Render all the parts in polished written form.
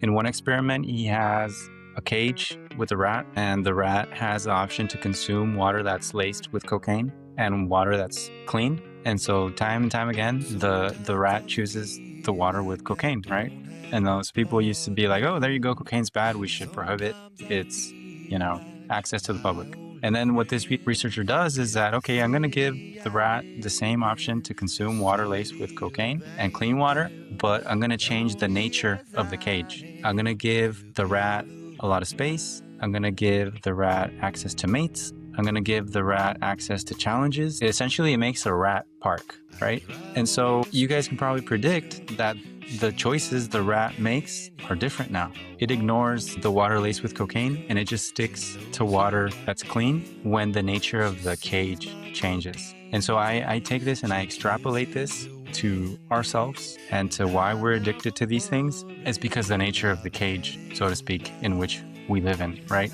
In one experiment, he has a cage with a rat, and the rat has the option to consume water that's laced with cocaine and water that's clean. And so time and time again, the rat chooses the water with cocaine, right? And those people used to be like, oh, there you go, cocaine's bad, we should prohibit its, access to the public. And then what this researcher does is that, okay, I'm going to give the rat the same option to consume water laced with cocaine and clean water, but I'm going to change the nature of the cage. I'm going to give the rat a lot of space. I'm going to give the rat access to mates. I'm going to give the rat access to challenges. Essentially, it makes a rat park, right? And so you guys can probably predict that the choices the rat makes are different now. It ignores the water laced with cocaine and it just sticks to water that's clean when the nature of the cage changes. And so I take this and I extrapolate this to ourselves and to why we're addicted to these things. It's because the nature of the cage, so to speak, in which we live in, right?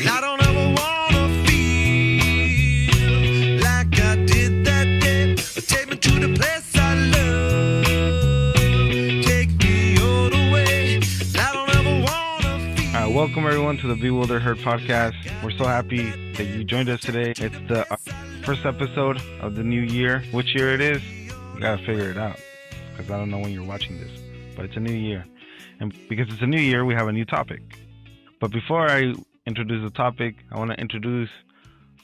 I don't ever wanna feel like I did that day. Take me to the place I love. Take me all the way. I don't ever wanna feel. All right, welcome everyone to the Bewilder Herd podcast. We're so happy that you joined us today. It's the first episode of the new year. Which year it is, you gotta figure it out because I don't know when you're watching this, but it's a new year. And because it's a new year, we have a new topic. But before I introduce the topic, I want to introduce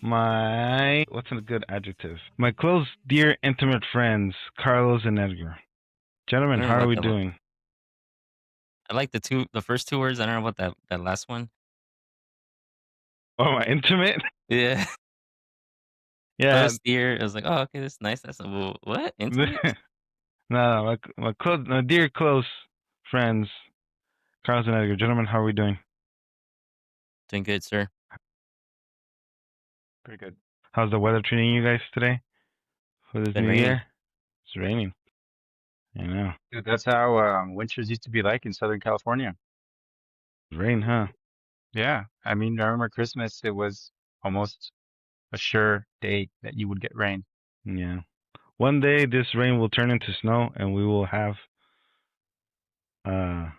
what's a good adjective? My close, dear, intimate friends, Carlos and Edgar. Gentlemen, how are we doing? I like the first two words. I don't know about that last one. Oh, my intimate? Yeah. Yeah. Close dear. I was like, oh, okay, that's nice. That's what? Intimate? No, my dear close friends, Carlos and Edgar. Gentlemen, how are we doing? Doing good, sir. Pretty good. How's the weather treating you guys today for this new year? It's raining. I know. Dude, that's how winters used to be like in Southern California. Rain, huh? Yeah. I mean, I remember Christmas, it was almost a sure day that you would get rain. Yeah. One day this rain will turn into snow and we will have a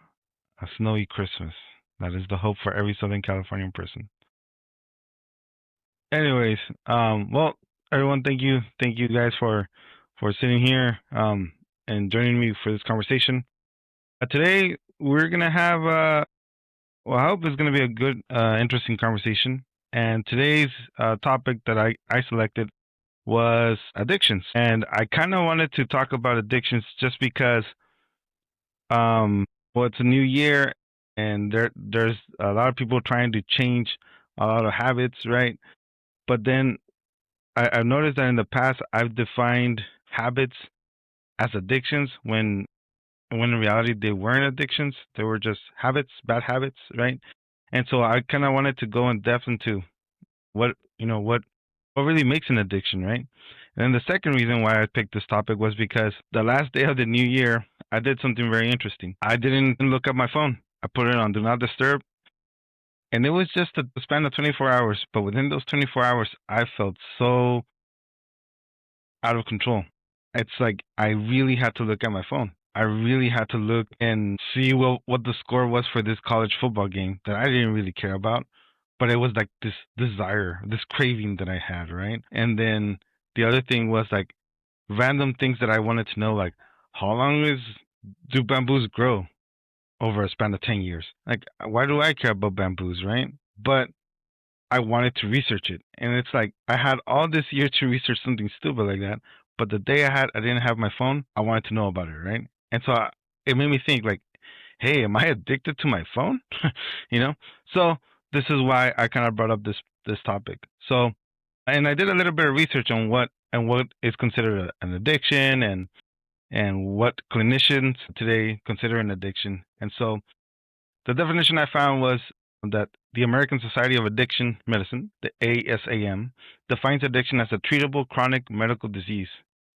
snowy Christmas. That is the hope for every Southern Californian person. Anyways, well, everyone, thank you guys for sitting here and joining me for this conversation. Today we're gonna have I hope it's gonna be a good, interesting conversation. And today's topic that I selected was addictions, and I kind of wanted to talk about addictions just because, it's a new year, and there's a lot of people trying to change a lot of habits, right? But then I've noticed that in the past I've defined habits as addictions when in reality they weren't addictions. They were just habits, bad habits, right? And so I kind of wanted to go in depth into what really makes an addiction, right? And then the second reason why I picked this topic was because the last day of the new year, I did something very interesting. I didn't look at my phone. I put it on Do Not Disturb. And it was just a span of 24 hours. But within those 24 hours, I felt so out of control. It's like I really had to look at my phone. I really had to look and see what the score was for this college football game that I didn't really care about. But it was like this desire, this craving that I had, right? And then the other thing was like random things that I wanted to know, like how long do bamboos grow over a span of 10 years? Like, why do I care about bamboos, right? But I wanted to research it. And it's like I had all this year to research something stupid like that. But the day I didn't have my phone, I wanted to know about it, right? And so it made me think like, hey, am I addicted to my phone? So this is why I kind of brought up this topic. So, and I did a little bit of research on what is considered an addiction and what clinicians today consider an addiction. And so the definition I found was that the American Society of Addiction Medicine, the ASAM, defines addiction as a treatable chronic medical disease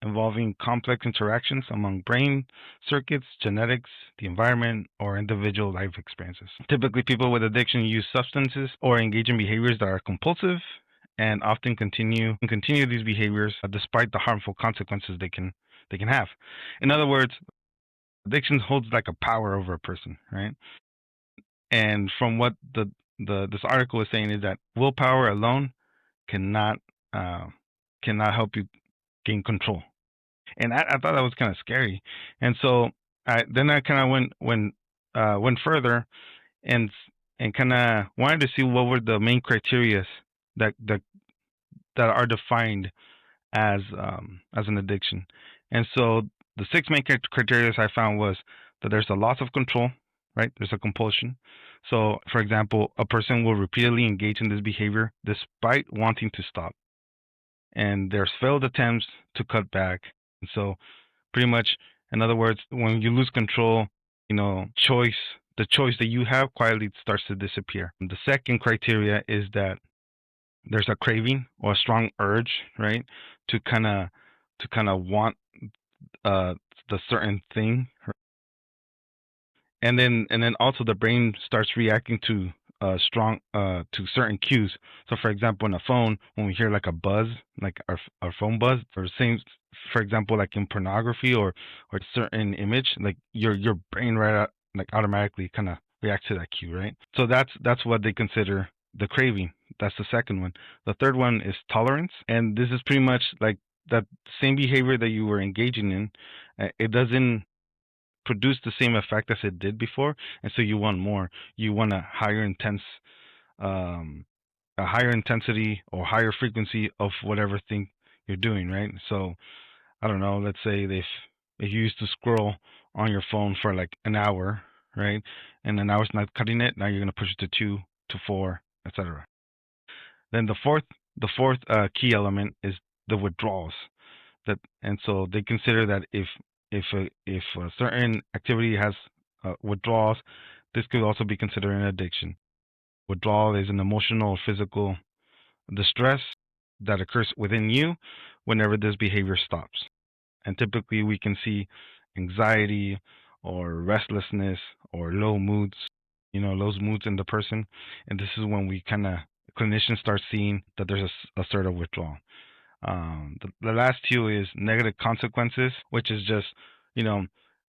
involving complex interactions among brain circuits, genetics, the environment, or individual life experiences. Typically, people with addiction use substances or engage in behaviors that are compulsive and often continue these behaviors despite the harmful consequences they can they can have. In other words, addiction holds like a power over a person, right? And from what this article is saying is that willpower alone cannot uh, cannot help you gain control. And I thought that was kind of scary. And so I kind of went further and kind of wanted to see what were the main criteria that are defined as an addiction. And so the six main criteria I found was that there's a loss of control, right? There's a compulsion. So, for example, a person will repeatedly engage in this behavior despite wanting to stop. And there's failed attempts to cut back. And so, pretty much, in other words, when you lose control, the choice that you have quietly starts to disappear. And the second criteria is that there's a craving or a strong urge, right, to kind of want the certain thing, and then also the brain starts reacting to to certain cues. So, for example, on a phone, when we hear like a buzz, like our phone buzz, or same, for example, like in pornography or certain image, like your brain like automatically kind of reacts to that cue, right? So that's what they consider the craving. That's the second one. The third one is tolerance, and this is pretty much like that same behavior that you were engaging in. It doesn't produce the same effect as it did before, and so you want more. You want a higher intensity or higher frequency of whatever thing you're doing, right? So I don't know. Let's say if you used to scroll on your phone for like an hour, right, and an hour's not cutting it, now you're gonna push it to 2 to 4, etc. Then the fourth key element is the withdrawals. And so they consider that if a certain activity has withdrawals, this could also be considered an addiction. Withdrawal is an emotional or physical distress that occurs within you whenever this behavior stops. And typically we can see anxiety or restlessness or low moods, low moods in the person. And this is when we clinicians start seeing that there's a sort of withdrawal. The last two is negative consequences, which is just,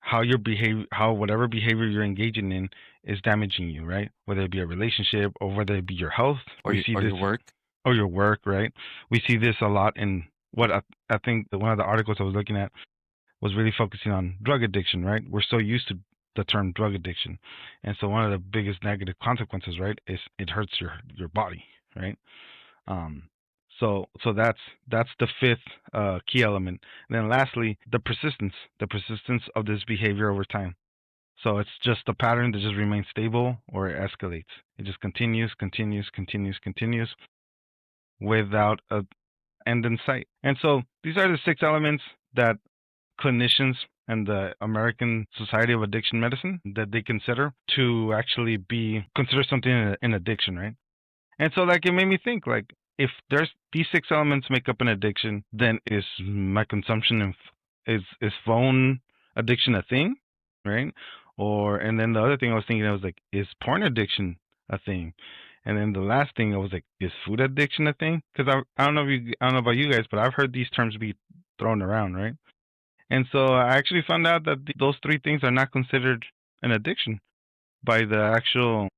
how whatever behavior you're engaging in is damaging you, right? Whether it be a relationship or whether it be your health or your work. Or your work, right? We see this a lot in what I think one of the articles I was looking at was really focusing on drug addiction, right? We're so used to the term drug addiction. And so one of the biggest negative consequences, right, is it hurts your body, right? So that's the fifth key element. And then lastly, the persistence of this behavior over time. So it's just a pattern that just remains stable or it escalates. It just continues without an end in sight. And so these are the 6 elements that clinicians and the American Society of Addiction Medicine that they consider to actually be considered something an addiction, right? And so like it made me think, like, if there's these 6 elements make up an addiction, then is my consumption is phone addiction a thing, right? And then the other thing I was thinking, I was like, is porn addiction a thing? And then the last thing I was like, is food addiction a thing? Because I don't know about you guys, but I've heard these terms be thrown around, right? And so I actually found out that those 3 things are not considered an addiction by the actual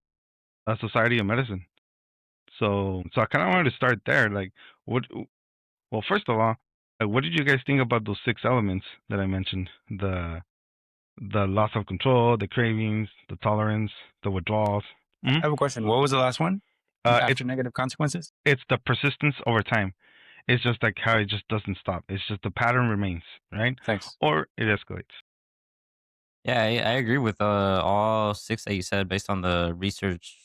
Society of Medicine. So I kind of wanted to start there. Like, well, first of all, what did you guys think about those 6 elements that I mentioned? The loss of control, the cravings, the tolerance, the withdrawals. I have a question. What was the last one? After It's negative consequences? it's the persistence over time. It's just like how it just doesn't stop. It's just the pattern remains, right? Thanks. Or it escalates. Yeah, I agree with all 6 that you said based on the research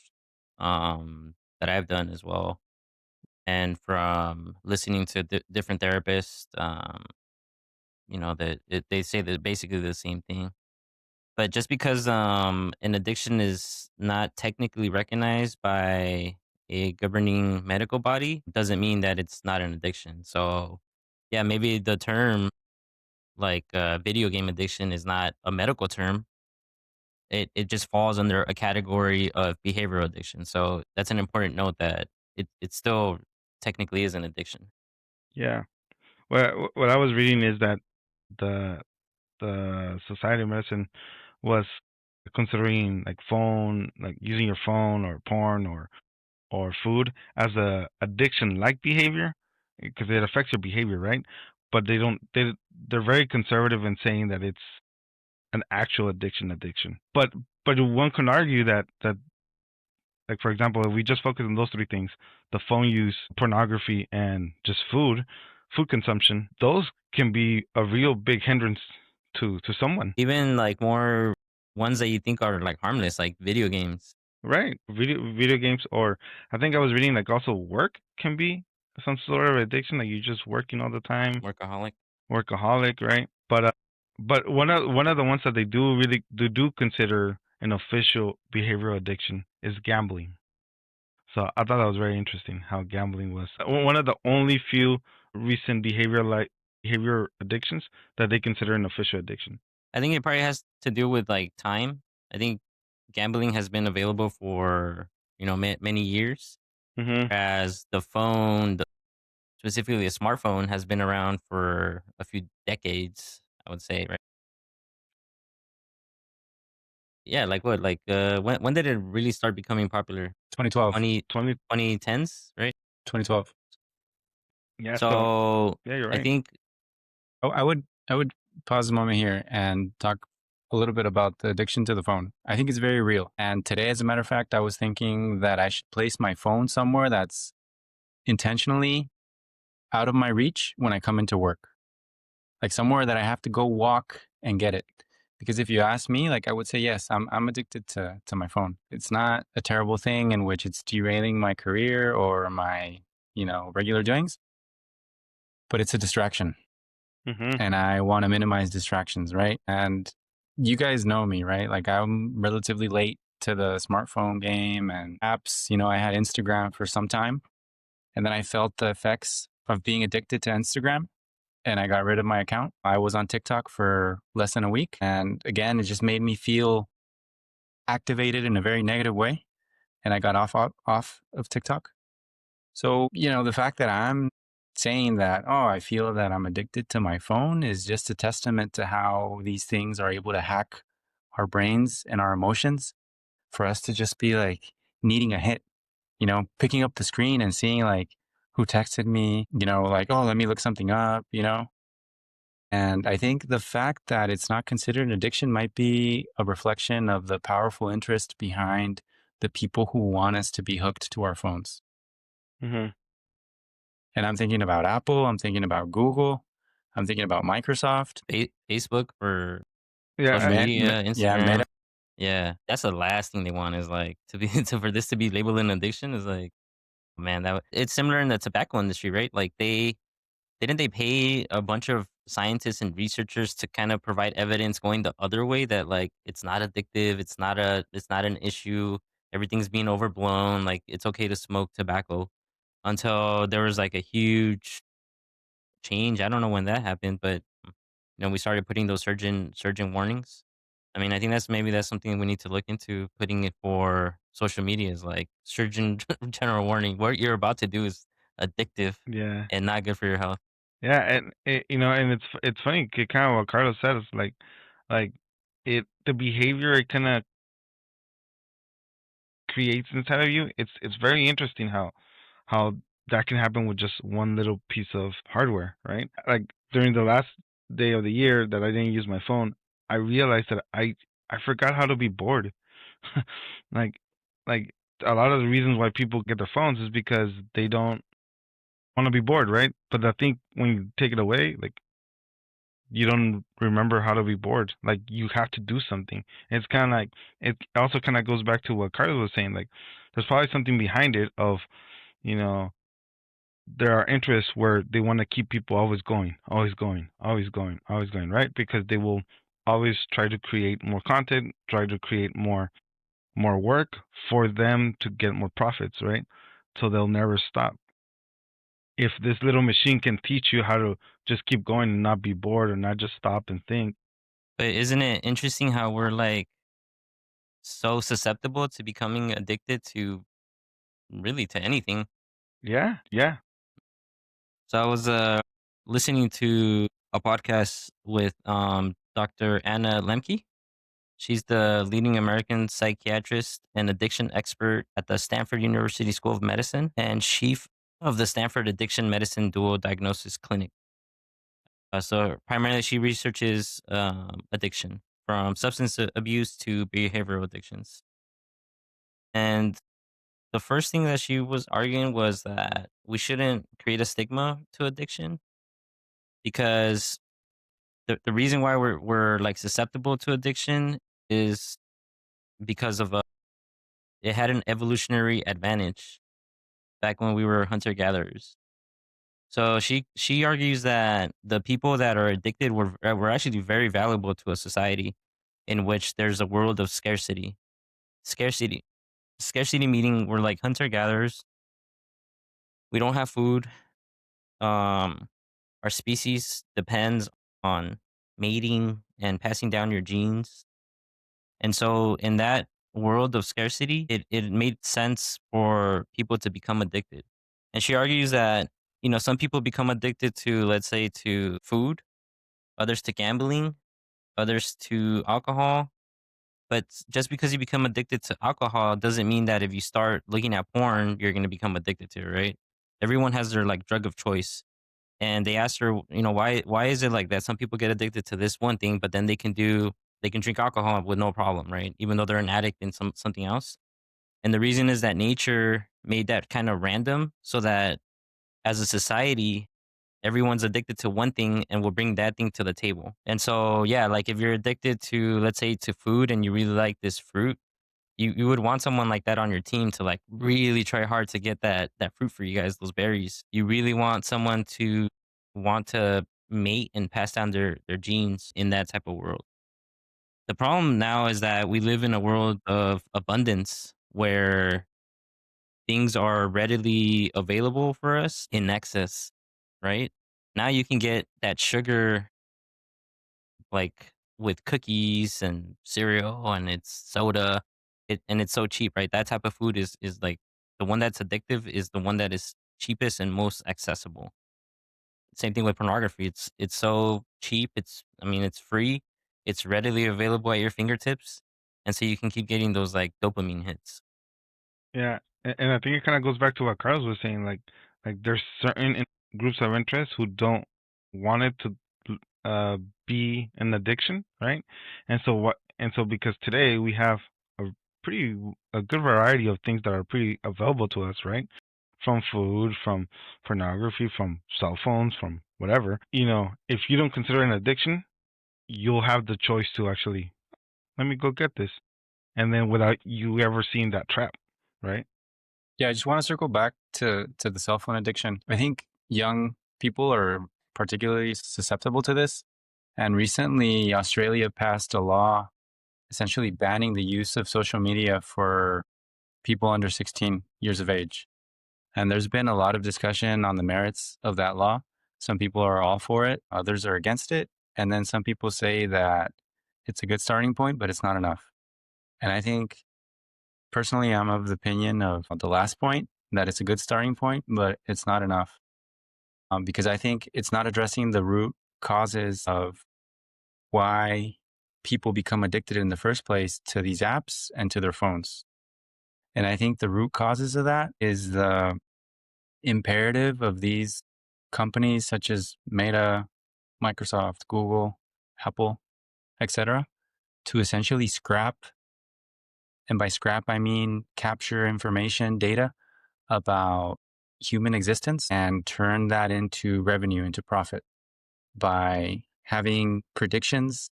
that I've done as well, and from listening to different therapists. That they say that basically the same thing. But just because an addiction is not technically recognized by a governing medical body doesn't mean that it's not an addiction. So, yeah, maybe the term like video game addiction is not a medical term. It just falls under a category of behavioral addiction. So that's an important note that it still technically is an addiction. Yeah. Well, what I was reading is that the Society of Medicine was considering like using your phone or porn or food as a addiction like behavior because it affects your behavior, right? But they're very conservative in saying that it's an actual addiction. But one can argue that like for example, if we just focus on those three things, the phone use, pornography, and just food consumption, those can be a real big hindrance to someone. Even like more ones that you think are like harmless, like video games. Right. Video games, or I think I was reading like also work can be some sort of addiction, like you're just working all the time, Workaholic. workaholic, right? But one of the ones that they do consider an official behavioral addiction is gambling. So I thought that was very interesting how gambling was one of the only few recent behavior addictions that they consider an official addiction. I think it probably has to do with like time. I think gambling has been available for many years, Mhm. as the phone, specifically a smartphone, has been around for a few decades. I would say, right? Yeah, like what? Like when did it really start becoming popular? 2012. 20 2010s, right? 2012. Yeah, so So yeah, you're I right. think Oh, I would pause a moment here and talk a little bit about the addiction to the phone. I think it's very real. And today, as a matter of fact, I was thinking that I should place my phone somewhere that's intentionally out of my reach when I come into work, like somewhere that I have to go walk and get it. Because if you ask me, like I would say, yes, I'm addicted to my phone. It's not a terrible thing in which it's derailing my career or my, regular doings, but it's a distraction. Mhm. And I want to minimize distractions, right? And you guys know me, right? Like I'm relatively late to the smartphone game and apps. I had Instagram for some time, and then I felt the effects of being addicted to Instagram, and I got rid of my account. I was on TikTok for less than a week, and again, it just made me feel activated in a very negative way, and I got off of TikTok. So, the fact that I'm saying that, oh, I feel that I'm addicted to my phone is just a testament to how these things are able to hack our brains and our emotions for us to just be like needing a hit, picking up the screen and seeing like who texted me, like, oh, let me look something up. And I think the fact that it's not considered an addiction might be a reflection of the powerful interest behind the people who want us to be hooked to our phones. Mhm. And I'm thinking about Apple, I'm thinking about Google, I'm thinking about Microsoft, Facebook for social Yeah, media, yeah, Meta. Instagram. Yeah, that's the last thing they want, is like to be for this to be labeled an addiction. Is like, man, it's similar in the tobacco industry, right? Like didn't they pay a bunch of scientists and researchers to kind of provide evidence going the other way, that like it's not addictive, it's not an issue, everything's being overblown, like it's okay to smoke tobacco, until there was like a huge change. I don't know when that happened, but we started putting those surgeon warnings. I mean, I think that's something we need to look into, putting it for social media, is like surgeon general warning. What you're about to do is addictive yeah, and not good for your health. yeah, and and it's funny. Kind of what Carlos said is like the behavior it kind of creates inside of you. It's very interesting how that can happen with just one little piece of hardware, right? Like during the last day of the year that I didn't use my phone, I realized that I forgot how to be bored. like like a lot of the reasons why people get their phones is because they don't want to be bored, right? But I think when you take it away, like you don't remember how to be bored. Like you have to do something. It's kind of like it also kind of goes back to what Carlos was saying. Like there's probably something behind it of you know there are interests where they want to keep people always going, always going, always going, always going, right? Because they will always try to create more content, try to create more work for them to get more profits, right? So they'll never stop. If this little machine can teach you how to just keep going and not be bored or not just stop and think, But isn't it interesting how we're like so susceptible to becoming addicted to really to anything? yeah, yeah. So I was listening to a podcast with Dr. Anna Lemke. She's the leading American psychiatrist and addiction expert at the Stanford University School of Medicine and chief of the Stanford Addiction Medicine Dual Diagnosis Clinic. So primarily, she researches addiction from substance abuse to behavioral addictions. And the first thing that she was arguing was that we shouldn't create a stigma to addiction because the reason why we're like susceptible to addiction is because of it had an evolutionary advantage back when we were hunter gatherers. So she argues that the people that are addicted were actually very valuable to a society in which there's a world of scarcity. Scarcity. Scarcity meaning we're like hunter gatherers. We don't have food. Um our species depends on mating and passing down your genes. And so in that world of scarcity, it made sense for people to become addicted. And she argues that, some people become addicted to, let's say, to food, others to gambling, others to alcohol. But just because you become addicted to alcohol doesn't mean that if you start looking at porn, you're going to become addicted to it, right? Everyone has their like drug of choice. And they asked her, why is it like that? Some people get addicted to this one thing, but then they can drink alcohol with no problem, right? Even though they're an addict in something else. And the reason is that nature made that kind of random so that as a society, everyone's addicted to one thing and will bring that thing to the table. And so, yeah, like if you're addicted to, let's say, to food and you really like this fruit, you would want someone like that on your team to like really try hard to get that fruit for you guys, those berries. You really want someone to want to mate and pass down their genes in that type of world. The problem now is that we live in a world of abundance where things are readily available for us in excess, right? Now you can get that sugar like with cookies and cereal and it's soda. And it's so cheap, right? That type of food is like the one that's addictive is the one that is cheapest and most accessible. Same thing with pornography. It's so cheap. It's free. It's readily available at your fingertips. And so you can keep getting those like dopamine hits. Yeah, and I think it kind of goes back to what Carlos was saying. Like there's certain groups of interest who don't want it to uh be an addiction, right? And so because today we have a a good variety of things that are pretty available to us, right? From food, from pornography, from cell phones, from whatever. If you don't consider it an addiction, you'll have the choice to actually let me go get this, and then without you ever seeing that trap, right? Yeah, I just want to circle back to the cell phone addiction. I think young people are particularly susceptible to this. And recently, Australia passed a law essentially banning the use of social media for people under 16 years of age. And there's been a lot of discussion on the merits of that law. Some people are all for it, others are against it. And then some people say that it's a good starting point, but it's not enough. And I think personally, I'm of the opinion of the last point, that it's a good starting point, but it's not enough. Because I think it's not addressing the root causes of why people become addicted in the first place to these apps and to their phones. And I think the root causes of that is the imperative of these companies such as Meta, Microsoft, Google, Apple, etc., to essentially scrap, and by scrap I mean capture information, data about human existence and turn that into revenue, into profit by having predictions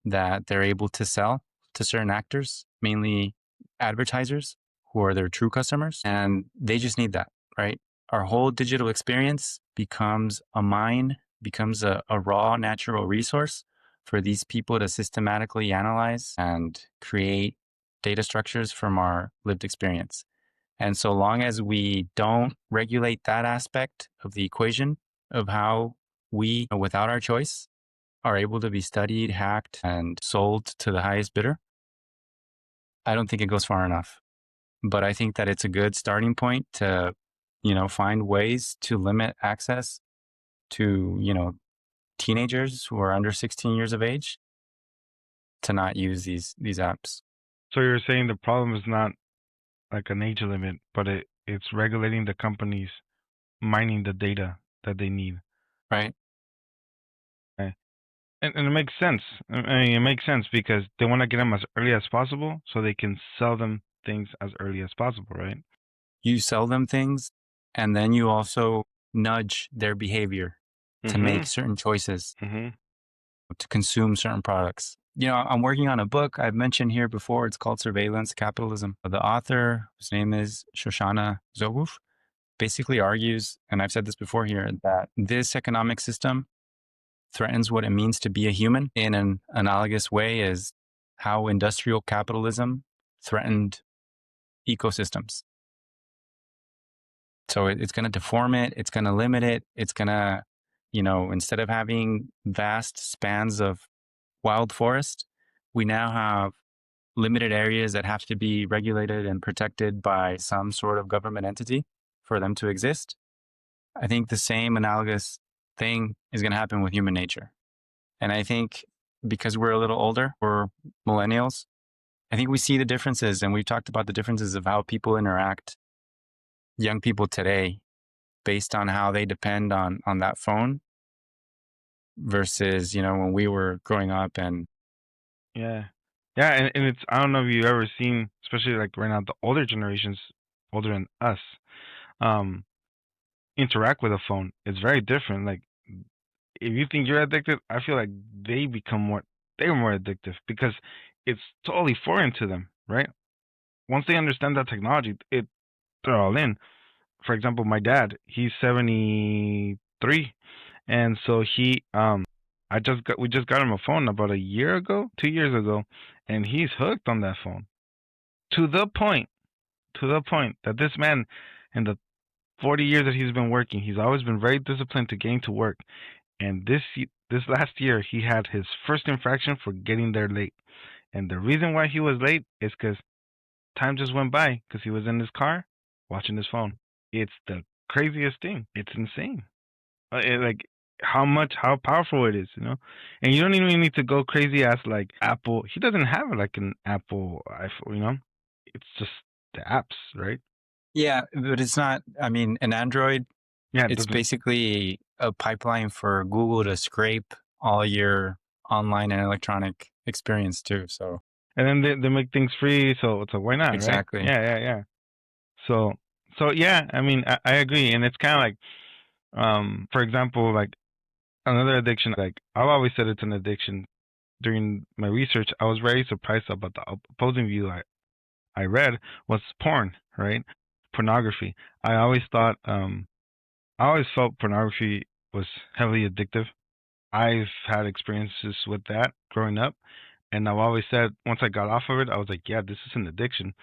that they're able to sell to certain actors, mainly advertisers who are their true customers. And they just need that, right? Our whole digital experience becomes a mine, becomes a raw natural resource for these people to systematically analyze and create data structures from our lived experience. And so long as we don't regulate that aspect of the equation of how we, without our choice, are able to be studied, hacked, and sold to the highest bidder, I don't think it goes far enough. But I think that it's a good starting point to, find ways to limit access to, teenagers who are under 16 years of age to not use these apps. So you're saying the problem is not like an age limit, but it's regulating the companies mining the data that they need. Right. Okay. And it makes sense. I mean, it makes sense because they want to get them as early as possible so they can sell them things as early as possible, right? You sell them things, and then you also nudge their behavior to make certain choices, to consume certain products. You know, I'm working on a book I've mentioned here before. It's called Surveillance Capitalism. The author, whose name is Shoshana Zuboff, basically argues, and I've said this before here, that this economic system threatens what it means to be a human in an analogous way as how industrial capitalism threatened ecosystems. So it's going to deform it. It's going to limit it. It's going to, you know, instead of having vast spans of wild forest, we now have limited areas that have to be regulated and protected by some sort of government entity for them to exist. I think the same analogous thing is going to happen with human nature. And I think because we're a little older, we're millennials, I think we see the differences, and we've talked about the differences of how people interact, young people today, based on how they depend on that phone versus, you know, when we were growing up. And Yeah. Yeah, and it's, I don't know if you've ever seen, especially like right now, the older generations, older than us, interact with a phone. It's very different. Like, if you think you're addicted, I feel like they're more addictive because it's totally foreign to them, right? Once they understand that technology, they're all in. For example, my dad, he's 73, and so we just got him a phone about a year ago, 2 years ago, and he's hooked on that phone to the point that this man, in the 40 years that he's been working, he's always been very disciplined to getting to work. And this last year, he had his first infraction for getting there late. And the reason why he was late is because time just went by because he was in his car watching his phone. It's the craziest thing. It's insane. Like how powerful it is, you know. And you don't even need to go crazy as like Apple. He doesn't have like an Apple iPhone, you know. It's just the apps, right? yeah, but it's not, I mean, an Android, Yeah, it's basically a pipeline for Google to scrape all your online and electronic experience too. So and then they make things free, so why not, exactly. right? Yeah. So yeah, I mean, I agree, and it's kind of like, for example, like another addiction. Like I've always said, it's an addiction. During my research, I was very surprised about the opposing view I read was porn, right? Pornography. I always thought, I always felt pornography was heavily addictive. I've had experiences with that growing up, and I've always said once I got off of it, I was like, yeah, this is an addiction.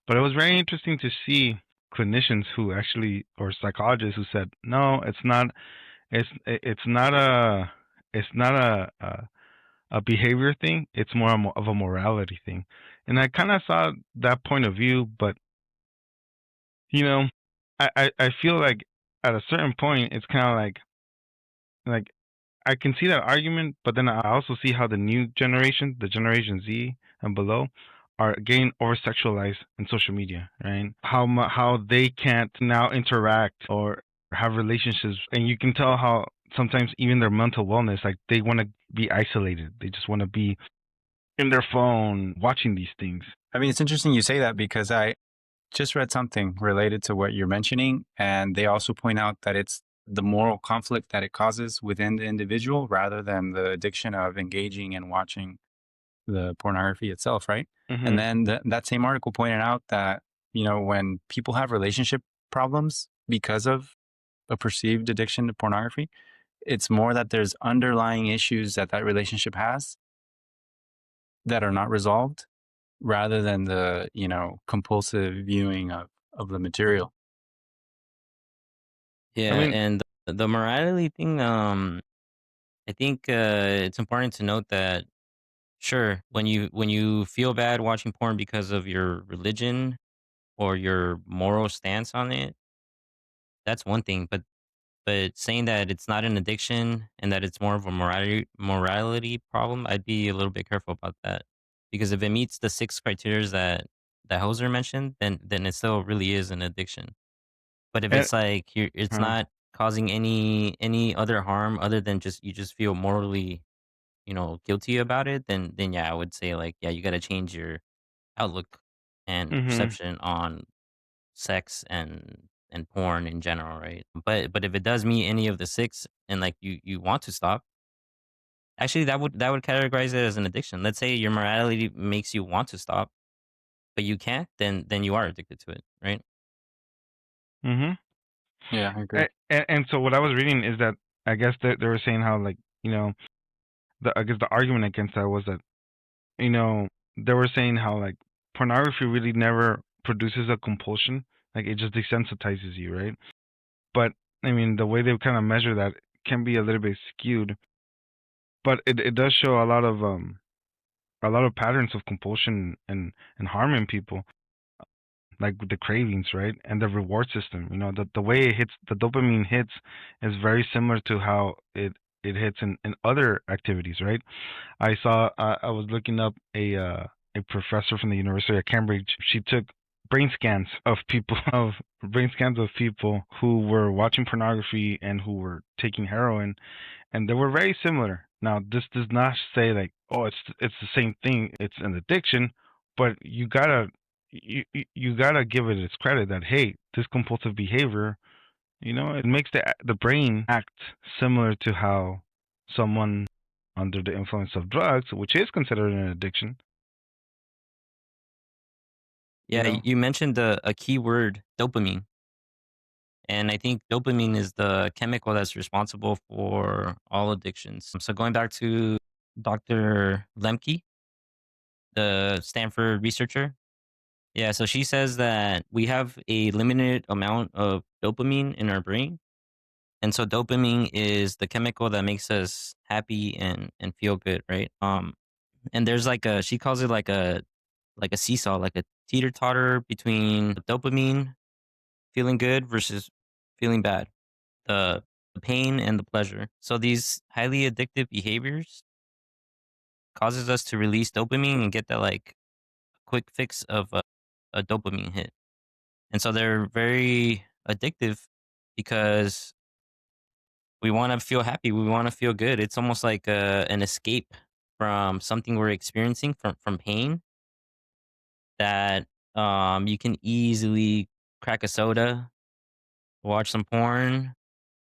But it was very interesting to see clinicians who actually, or psychologists who said, no, it's not. It's not a behavior thing. It's more of a morality thing. And I kind of saw that point of view, but you know, I feel like at a certain point, it's kind of like I can see that argument, but then I also see how the new generation, the Generation Z and below, are getting over sexualized in social media, right? How they can't now interact or have relationships, and you can tell how sometimes even their mental wellness, like they want to be isolated. They just want to be in their phone watching these things. I mean, it's interesting you say that because I just read something related to what you're mentioning, and they also point out that it's the moral conflict that it causes within the individual rather than the addiction of engaging and watching the pornography itself, right? And then that same article pointed out that, you know, when people have relationship problems because of a perceived addiction to pornography, it's more that there's underlying issues that relationship has that are not resolved rather than the, you know, compulsive viewing of the material. Yeah, I mean, and the morality thing, I think it's important to note that sure, when you feel bad watching porn because of your religion or your moral stance on it, that's one thing. But But saying that it's not an addiction and that it's more of a morality problem, I'd be a little bit careful about that. Because if it meets the 6 criteria that Hoser mentioned, then it still really is an addiction. But if And, it's like it's uh, not causing any other harm other than just you just feel morally, guilty about it, then yeah, I would say like, yeah, you got to change your outlook and mhm, perception on sex and porn in general, right? But if it does meet any of the 6 and like you want to stop, actually that would categorize it as an addiction. Let's say your morality makes you want to stop, but you can't, then you are addicted to it, right? mhm. Yeah, I agree. And so what I was reading is that I guess they were saying how, like, I guess the argument against that was that, you know they were saying how, like, pornography really never produces a compulsion, like it just desensitizes you, right? But I mean, the way they kind of measure that can be a little bit skewed, but it does show a lot of patterns of compulsion and harming people, like with the cravings, right? And the reward system. The way it hits, the dopamine hits, is very similar to how it hits in other activities, right? I was looking up a professor from the University of Cambridge. She took brain scans of people of brain scans of people who were watching pornography and who were taking heroin, and they were very similar. Now, this does not say like, oh, it's the same thing. It's an addiction, but you gotta give it its credit that, hey, this compulsive behavior, it makes the brain act similar to how someone under the influence of drugs, which is considered an addiction, you Yeah, know. you mentioned a key word, dopamine. And I think dopamine is the chemical that's responsible for all addictions. So going back to Dr. Lemke, the Stanford researcher. Yeah, so she says that we have a limited amount of dopamine in our brain. And so dopamine is the chemical that makes us happy and feel good, right? And there's like she calls it like a seesaw, like a teeter totter between dopamine feeling good versus feeling bad, the pain and the pleasure. So these highly addictive behaviors causes us to release dopamine and get that like quick fix of a dopamine hit. And so they're very addictive because we want to feel happy, we want to feel good. It's almost like an escape from something we're experiencing from pain that you can easily crack a soda, watch some porn,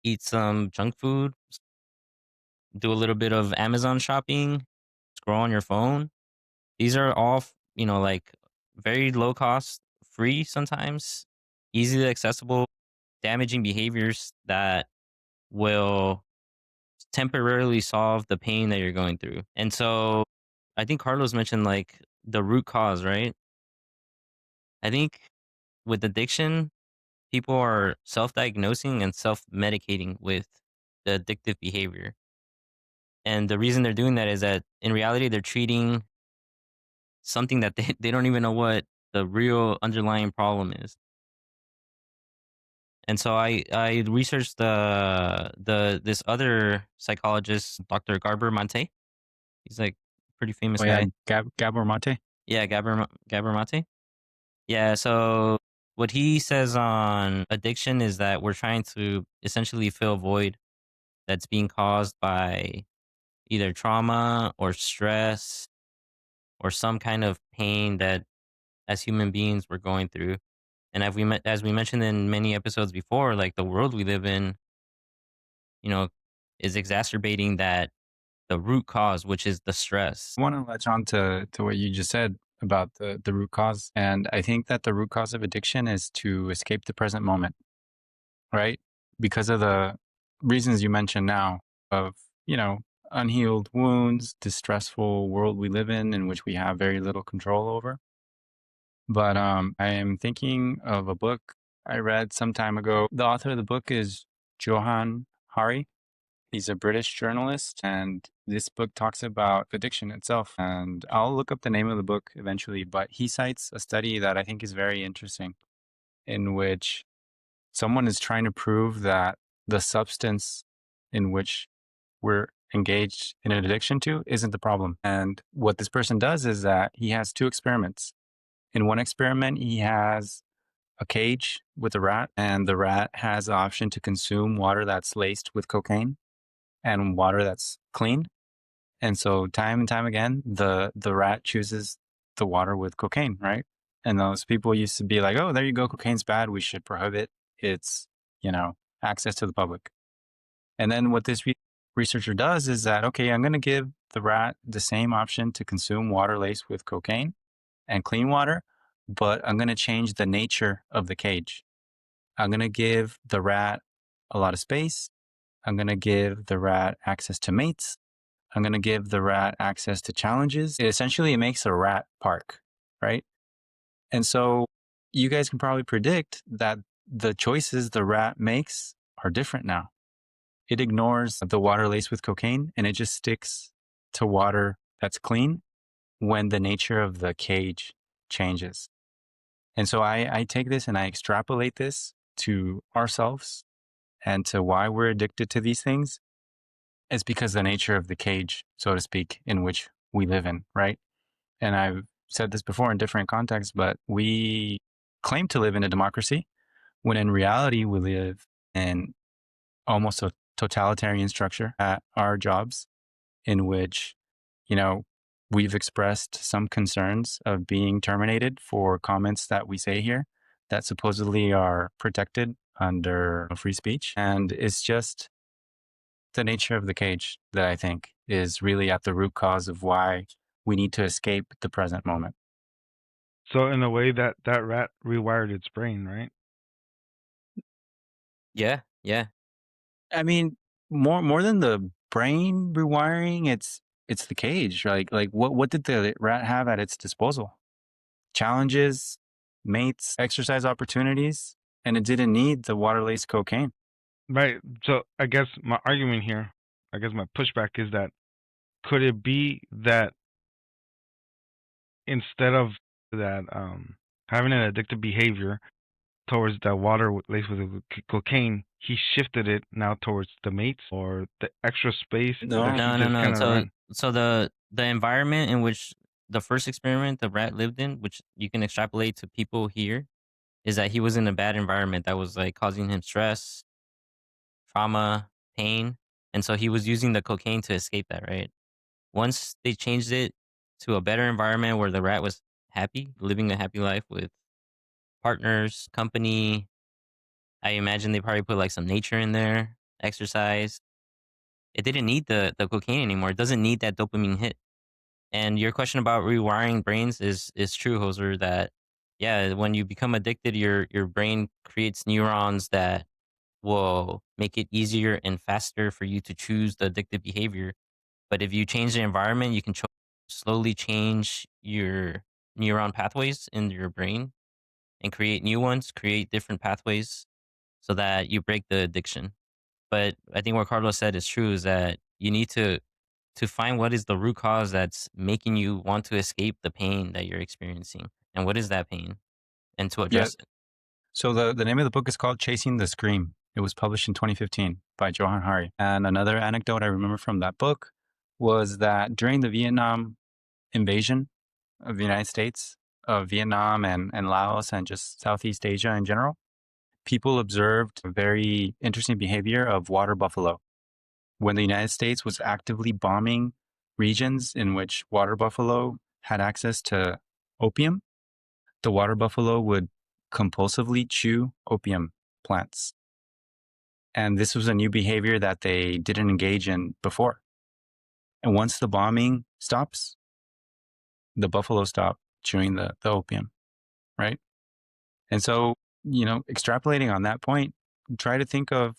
eat some junk food, do a little bit of Amazon shopping, scroll on your phone. These are all, like very low cost, free sometimes, easily accessible, damaging behaviors that will temporarily solve the pain that you're going through. And so I think Carlos mentioned like the root cause, right? I think with addiction, people are self diagnosing and self medicating with the addictive behavior. And the reason they're doing that is that in reality, they're treating something that they don't even know what the real underlying problem is. And so I researched the this other psychologist, Dr. Gabor Maté. He's like a pretty famous Oh yeah, guy. Gabor Maté. Yeah, Gabor Maté. Yeah, so what he says on addiction is that we're trying to essentially fill a void that's being caused by either trauma or stress or some kind of pain that as human beings we're going through. And as we mentioned in many episodes before, like the world we live in, you know, is exacerbating that the root cause, which is the stress. I want to latch on to what you just said about the root cause. And I think that the root cause of addiction is to escape the present moment, right? Because of the reasons you mentioned now of, you know, unhealed wounds, the stressful world we live in which we have very little control over. But I am thinking of a book I read some time ago. The author of the book is Johan Hari. He's a British journalist, and this book talks about addiction itself. And I'll look up the name of the book eventually, but he cites a study that I think is very interesting, in which someone is trying to prove that the substance in which we're engaged in an addiction to isn't the problem. And what this person does is that he has two experiments. In one experiment, he has a cage with a rat, and the rat has the option to consume water that's laced with cocaine and water that's clean. And so time and time again, the rat chooses the water with cocaine, right? And those people used to be like, oh, there you go, cocaine's bad, we should prohibit its, access to the public. And then what this researcher does is that, okay, I'm going to give the rat the same option to consume water laced with cocaine and clean water, but I'm going to change the nature of the cage. I'm going to give the rat a lot of space. I'm going to give the rat access to mates. I'm going to give the rat access to challenges. It makes a rat park, right? And so you guys can probably predict that the choices the rat makes are different now. It ignores the water laced with cocaine and it just sticks to water that's clean when the nature of the cage changes. And so I take this and I extrapolate this to ourselves and to why we're addicted to these things. It's because the nature of the cage, so to speak, in which we live in, right? And I've said this before in different contexts, but we claim to live in a democracy when in reality we live in almost a totalitarian structure at our jobs in which, we've expressed some concerns of being terminated for comments that we say here that supposedly are protected under free speech. And it's just the nature of the cage that I think is really at the root cause of why we need to escape the present moment. So in a way that rat rewired its brain, right? Yeah, yeah. I mean, more than the brain rewiring, it's the cage. Like what did the rat have at its disposal? Challenges, mates, exercise opportunities, and it didn't need the water laced cocaine. Right. So I guess my argument here, I guess my pushback is that could it be that instead of that having an addictive behavior towards that water laced with cocaine, he shifted it now towards the mates or the extra space No. that he No, no, just no. kind of ran. So the environment in which the first experiment the rat lived in, which you can extrapolate to people here, is that he was in a bad environment that was like causing him stress, trauma, pain, and so he was using the cocaine to escape that, right? Once they changed it to a better environment where the rat was happy, living a happy life with partners, company, I imagine they probably put like some nature in there, exercise. It didn't need the cocaine anymore. It doesn't need that dopamine hit. And your question about rewiring brains is true, Hoser, that yeah, when you become addicted, your brain creates neurons that will make it easier and faster for you to choose the addictive behavior. But if you change the environment, you can slowly change your neuron pathways in your brain and create new ones, create different pathways so that you break the addiction. But I think what Carlos said is true is that you need to find what is the root cause that's making you want to escape the pain that you're experiencing. And what is that pain? And to Yeah. address it. So the name of the book is called Chasing the Scream. It was published in 2015 by Johan Hari. And another anecdote I remember from that book was that during the Vietnam invasion of the United States, of Vietnam and Laos and just Southeast Asia in general, people observed a very interesting behavior of water buffalo. When the United States was actively bombing regions in which water buffalo had access to opium, the water buffalo would compulsively chew opium plants. And this was a new behavior that they didn't engage in before. And once the bombing stops, the buffalo stop chewing the opium, right? And so, extrapolating on that point, try to think of,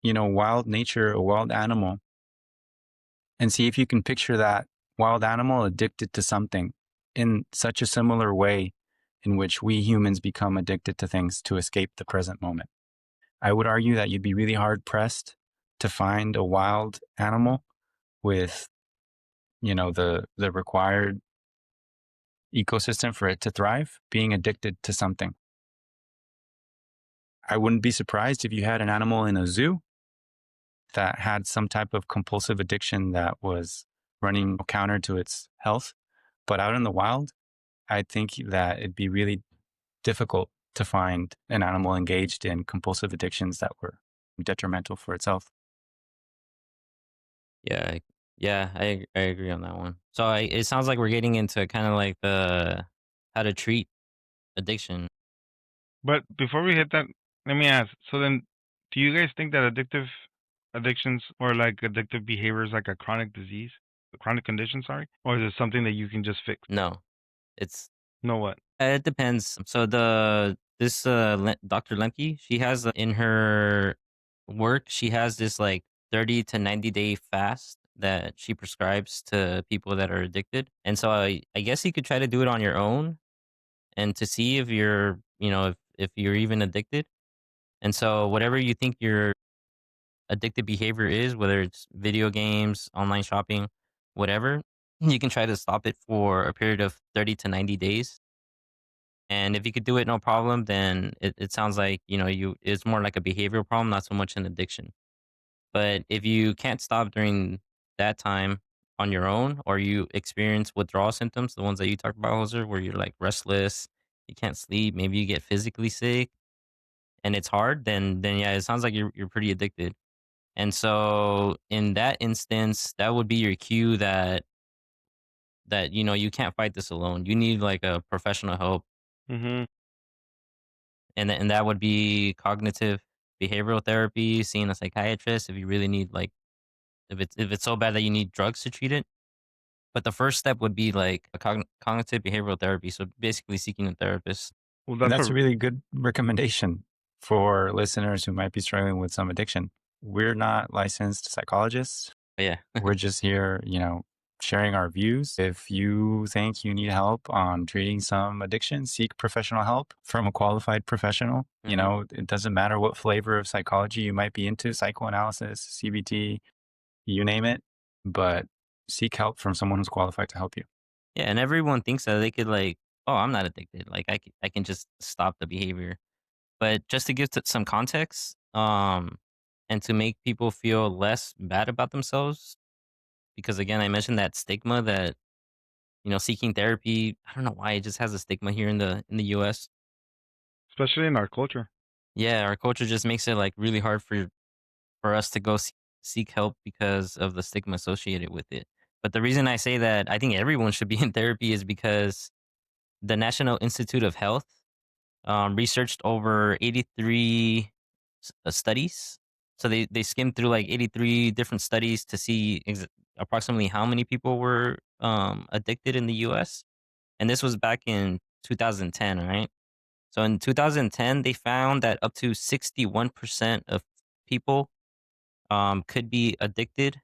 wild nature, a wild animal, and see if you can picture that wild animal addicted to something in such a similar way in which we humans become addicted to things to escape the present moment. I would argue that you'd be really hard pressed to find a wild animal with, the required ecosystem for it to thrive, being addicted to something. I wouldn't be surprised if you had an animal in a zoo that had some type of compulsive addiction that was running counter to its health. But out in the wild, I think that it'd be really difficult to find an animal engaged in compulsive addictions that were detrimental for its health. Yeah, I agree on that one. So it sounds like we're getting into kind of like the how to treat addiction. But before we hit that, let me ask. So then, do you guys think that addictions or like addictive behavior is like a chronic disease, a chronic condition? Sorry, or is it something that you can just fix? No, it's Know what? it depends. So Dr. Lemke, she has in her work, she has this like 30 to 90-day fast that she prescribes to people that are addicted. And so I guess you could try to do it on your own and to see if you're, if you're even addicted. And so whatever you think your addictive behavior is, whether it's video games, online shopping, whatever, you can try to stop it for a period of 30 to 90 days. And if you could do it no problem, then it sounds like, it's more like a behavioral problem, not so much an addiction. But if you can't stop during that time on your own, or you experience withdrawal symptoms, the ones that you talked about, Hoser, where you're like restless, you can't sleep, maybe you get physically sick and it's hard, then yeah, it sounds like you're pretty addicted. And so in that instance, that would be your cue that you can't fight this alone. You need like a professional help, Mm-hmm. and that would be cognitive behavioral therapy, seeing a psychiatrist if you really need like if it's so bad that you need drugs to treat it. But the first step would be like a cognitive behavioral therapy. So basically seeking a therapist. Well, And that's that's a really good recommendation for listeners who might be struggling with some addiction. We're not licensed psychologists. But yeah. We're just here, sharing our views. If you think you need help on treating some addiction, seek professional help from a qualified professional. It doesn't matter what flavor of psychology you might be into, psychoanalysis, CBT, you name it, but seek help from someone who's qualified to help you. Yeah, and everyone thinks that they could like, oh, I'm not addicted. Like I can just stop the behavior. But just to give some context, and to make people feel less bad about themselves, because again, I mentioned that stigma that seeking therapy. I don't know why it just has a stigma here in the U.S. especially in our culture. Yeah, our culture just makes it like really hard for us to go seek help because of the stigma associated with it. But the reason I say that I think everyone should be in therapy is because the National Institute of Health researched over 83 studies. So they skimmed through like 83 different studies to see approximately how many people were addicted in the US. And this was back in 2010, right? So in 2010, they found that up to 61% of people could be addicted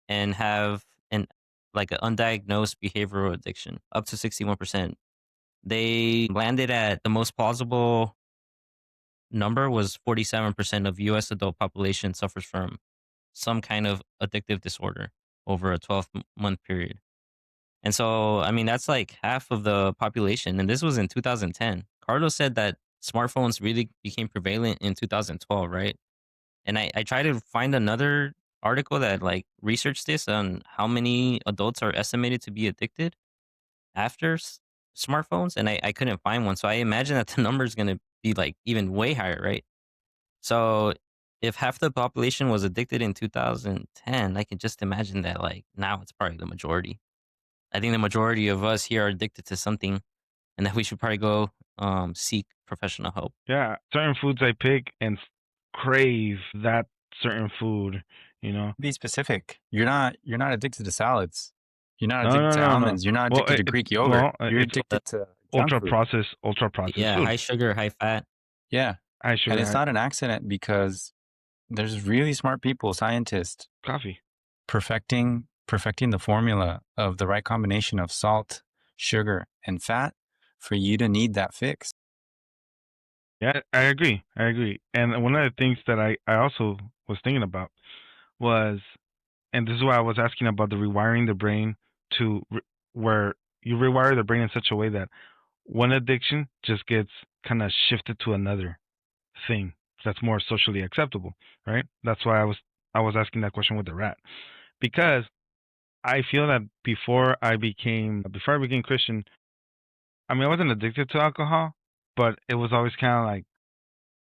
and have an like an undiagnosed behavioral addiction. Up to 61%. They landed at the most plausible number was 47% of US adult population suffers from some kind of addictive disorder over a 12-month period. And so, I mean, that's like half of the population. And this was in 2010. Carlos said that smartphones really became prevalent in 2012, right? And I tried to find another article that like researched this on how many adults are estimated to be addicted after smartphones, and I couldn't find one. So I imagine that the number is going to be like even way higher, right? So if half the population was addicted in 2010, I can just imagine that like now it's probably the majority. I think the majority of us here are addicted to something, and that we should probably go seek professional help. Yeah, certain foods I pick and crave that certain food. Be specific. You're not addicted to salads. You're not No, addicted no, to no, no. almonds. You're not Well, addicted to Greek yogurt. You're it's addicted to junk ultra food. processed Yeah, food. high sugar, high fat. Yeah. High sugar, And it's high not an accident because there's really smart people, scientists, coffee. perfecting the formula of the right combination of salt, sugar, and fat for you to need that fix. Yeah, I agree. And one of the things that I also was thinking about was, and this is why I was asking about the rewiring the brain to where you rewire the brain in such a way that one addiction just gets kind of shifted to another thing that's more socially acceptable, right? That's why I was I was asking that question with the rat because I feel that before I became Christian, I mean, I wasn't addicted to alcohol, but it was always kind of like,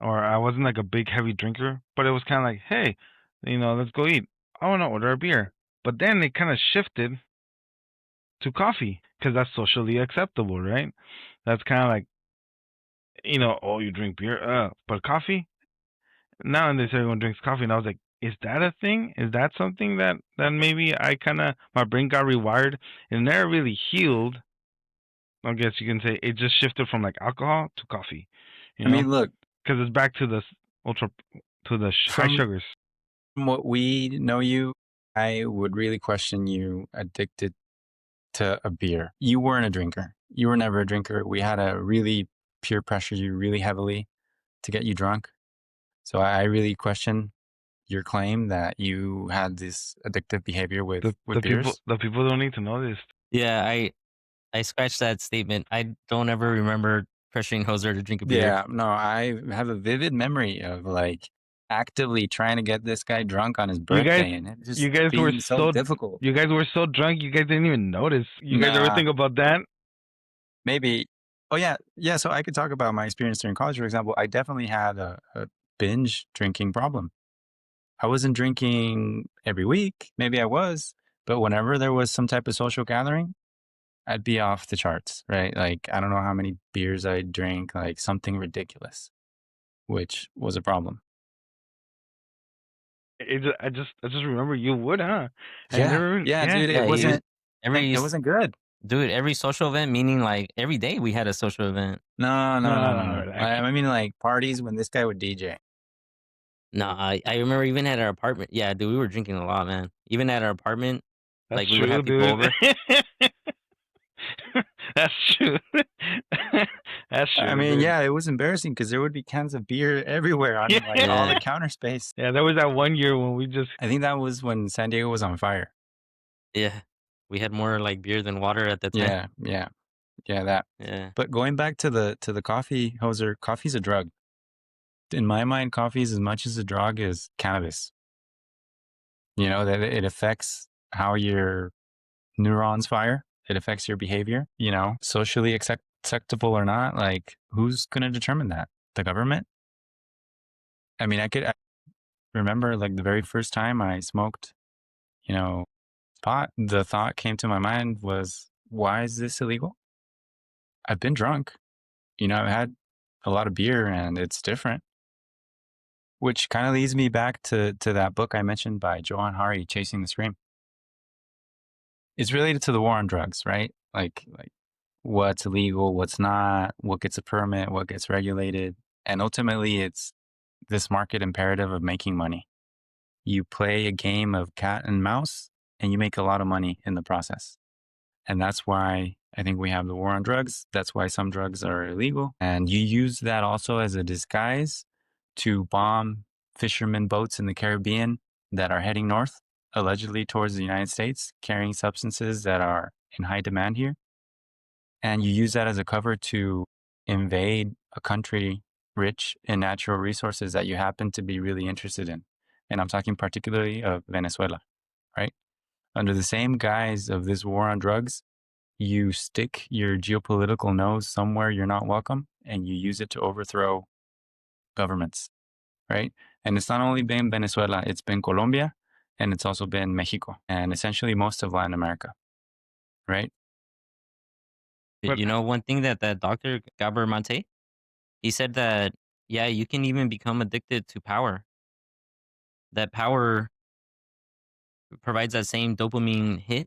or I wasn't like a big heavy drinker, but it was kind of like, hey, let's go eat. I want to order a beer. But then it kind of shifted to coffee because that's socially acceptable, right? That's kind of like, oh, you drink beer, but coffee? Nowadays everyone drinks coffee, and I was like, is that a thing? Is that something that maybe my brain got rewired and never really healed? I guess you can say it just shifted from like alcohol to coffee, I mean, look, because it's back to the ultra to the high from sugars. what we know you, I would really question you addicted to a beer. You weren't a drinker. You were never a drinker. We had to really peer pressure you really heavily to get you drunk. So I really question your claim that you had this addictive behavior with beers. The people don't need to know this. Yeah, I scratched that statement. I don't ever remember pressuring Hoser to drink a beer. Yeah, no, I have a vivid memory of like actively trying to get this guy drunk on his birthday, and it just you guys were being so difficult. You guys were so drunk, you guys didn't even notice. You guys ever Nah. think about that? Maybe. Oh yeah, yeah. So I could talk about my experience during college, for example. I definitely had a binge drinking problem. I wasn't drinking every week. Maybe I was, but whenever there was some type of social gathering, I'd be off the charts, right? Like, I don't know how many beers I drank, like something ridiculous, which was a problem. I just remember you would, huh? Yeah, dude, Yeah, it wasn't good. Dude, every social event, meaning like every day we had a social event. No. relax. I mean, like parties when this guy would DJ. No, I remember even at our apartment. Yeah, dude, we were drinking a lot, man. Even at our apartment, That's like we true, would have people dude. over. That's true. That's true. I mean, dude. yeah, it was embarrassing because there would be cans of beer everywhere on like all the Yeah. counter space. Yeah, there was that one year when we just. I think that was when San Diego was on fire. Yeah, we had more like beer than water at the time. Yeah, that. Yeah. But going back to the coffee, Hoser, coffee's a drug. In my mind, coffee is as much as a drug as cannabis. That it affects how your neurons fire. It affects your behavior, socially acceptable or not. Like, who's going to determine that? The government? I mean, I remember like the very first time I smoked, pot, the thought came to my mind was, why is this illegal? I've been drunk. I've had a lot of beer and it's different. Which kind of leads me back to that book I mentioned by Johann Hari, Chasing the Scream. It's related to the war on drugs, right? Like what's illegal, what's not, what gets a permit, what gets regulated. And ultimately, it's this market imperative of making money. You play a game of cat and mouse, and you make a lot of money in the process. And that's why I think we have the war on drugs. That's why some drugs are illegal. And you use that also as a disguise to bomb fishermen boats in the Caribbean that are heading north, allegedly towards the United States, carrying substances that are in high demand here. And you use that as a cover to invade a country rich in natural resources that you happen to be really interested in. And I'm talking particularly of Venezuela, right? Under the same guise of this war on drugs, you stick your geopolitical nose somewhere you're not welcome, and you use it to overthrow governments, right? And it's not only been Venezuela, it's been Colombia, and it's also been Mexico, and essentially most of Latin America, right? But one thing that Dr. Gabor Maté, he said that, yeah, you can even become addicted to power. That power provides that same dopamine hit,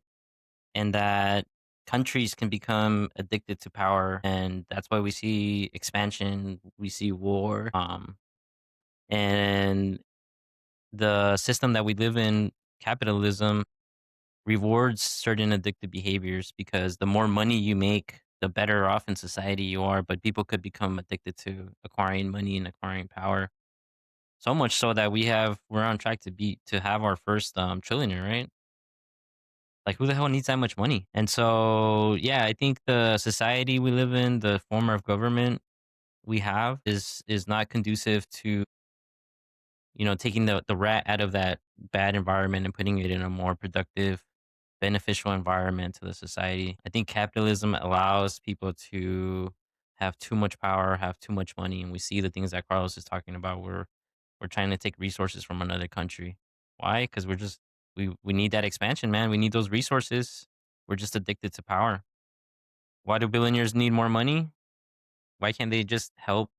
and that countries can become addicted to power, and that's why we see expansion, we see war, and the system that we live in, capitalism, rewards certain addictive behaviors because the more money you make, the better off in society you are. But people could become addicted to acquiring money and acquiring power. So much so that we're on track to have our first trillionaire, right? Like, who the hell needs that much money? And so, yeah, I think the society we live in, the form of government we have, is not conducive to taking the rat out of that bad environment and putting it in a more productive, beneficial environment to the society. I think capitalism allows people to have too much power, have too much money, and we see the things that Carlos is talking about. We're trying to take resources from another country. Why? Because we need that expansion, man. We need those resources. We're just addicted to power. Why do billionaires need more money? Why can't they just help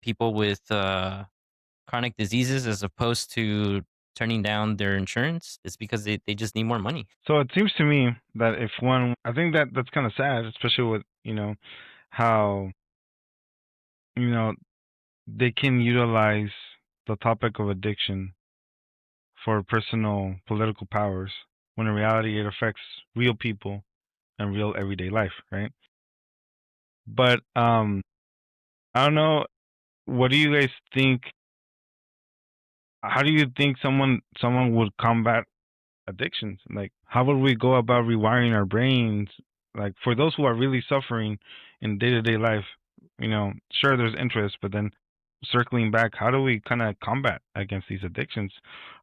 people with chronic diseases as opposed to turning down their insurance? It's because they just need more money. So it seems to me that if one, I think that that's kind of sad, especially with how you know they can utilize the topic of addiction for personal political powers, when in reality it affects real people and real everyday life, right? But I don't know. What do you guys think? How do you think someone would combat addictions? Like, how would we go about rewiring our brains? Like, for those who are really suffering in day to day life, sure, there's interest, but then circling back, how do we kind of combat against these addictions?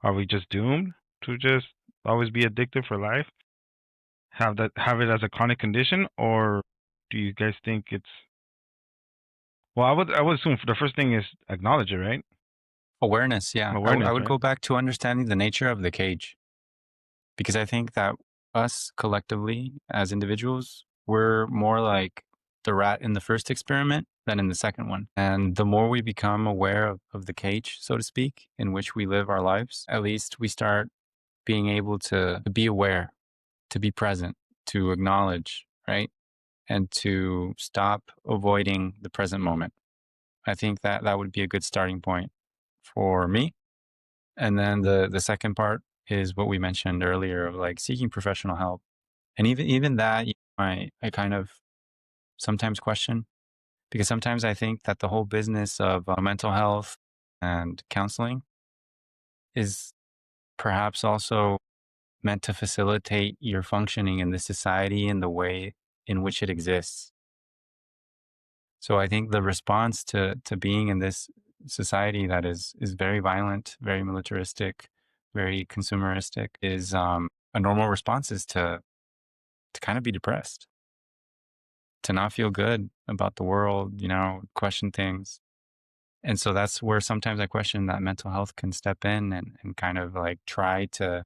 Are we just doomed to just always be addicted for life? Have it as a chronic condition, or do you guys think it's? Well, I would assume the first thing is acknowledge it, right? Awareness, yeah. I Awareness, would right? go back to understanding the nature of the cage, because I think that us collectively as individuals, we're more like the rat in the first experiment than in the second one. And the more we become aware of the cage, so to speak, in which we live our lives, at least we start being able to be aware, to be present, to acknowledge, right? And to stop avoiding the present moment. I think that that would be a good starting point for me. And then the second part is what we mentioned earlier of like seeking professional help. And even that, I kind of sometimes question, because sometimes I think that the whole business of mental health and counseling is perhaps also meant to facilitate your functioning in the society and the way in which it exists. So I think the response to being in this society that is very violent, very militaristic, very consumeristic is a normal response is to kind of be depressed, to not feel good about the world, question things. And so that's where sometimes I question that mental health can step in and kind of like try to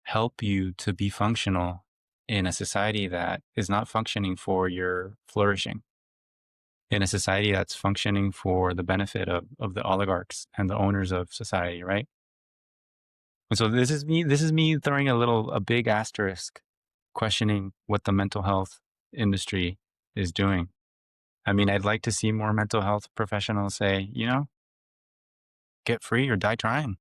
help you to be functional in a society that is not functioning for your flourishing, in a society that's functioning for the benefit of the oligarchs and the owners of society, right? And so this is me throwing a big asterisk, questioning what the mental health industry is doing. I mean, I'd like to see more mental health professionals say, get free or die trying.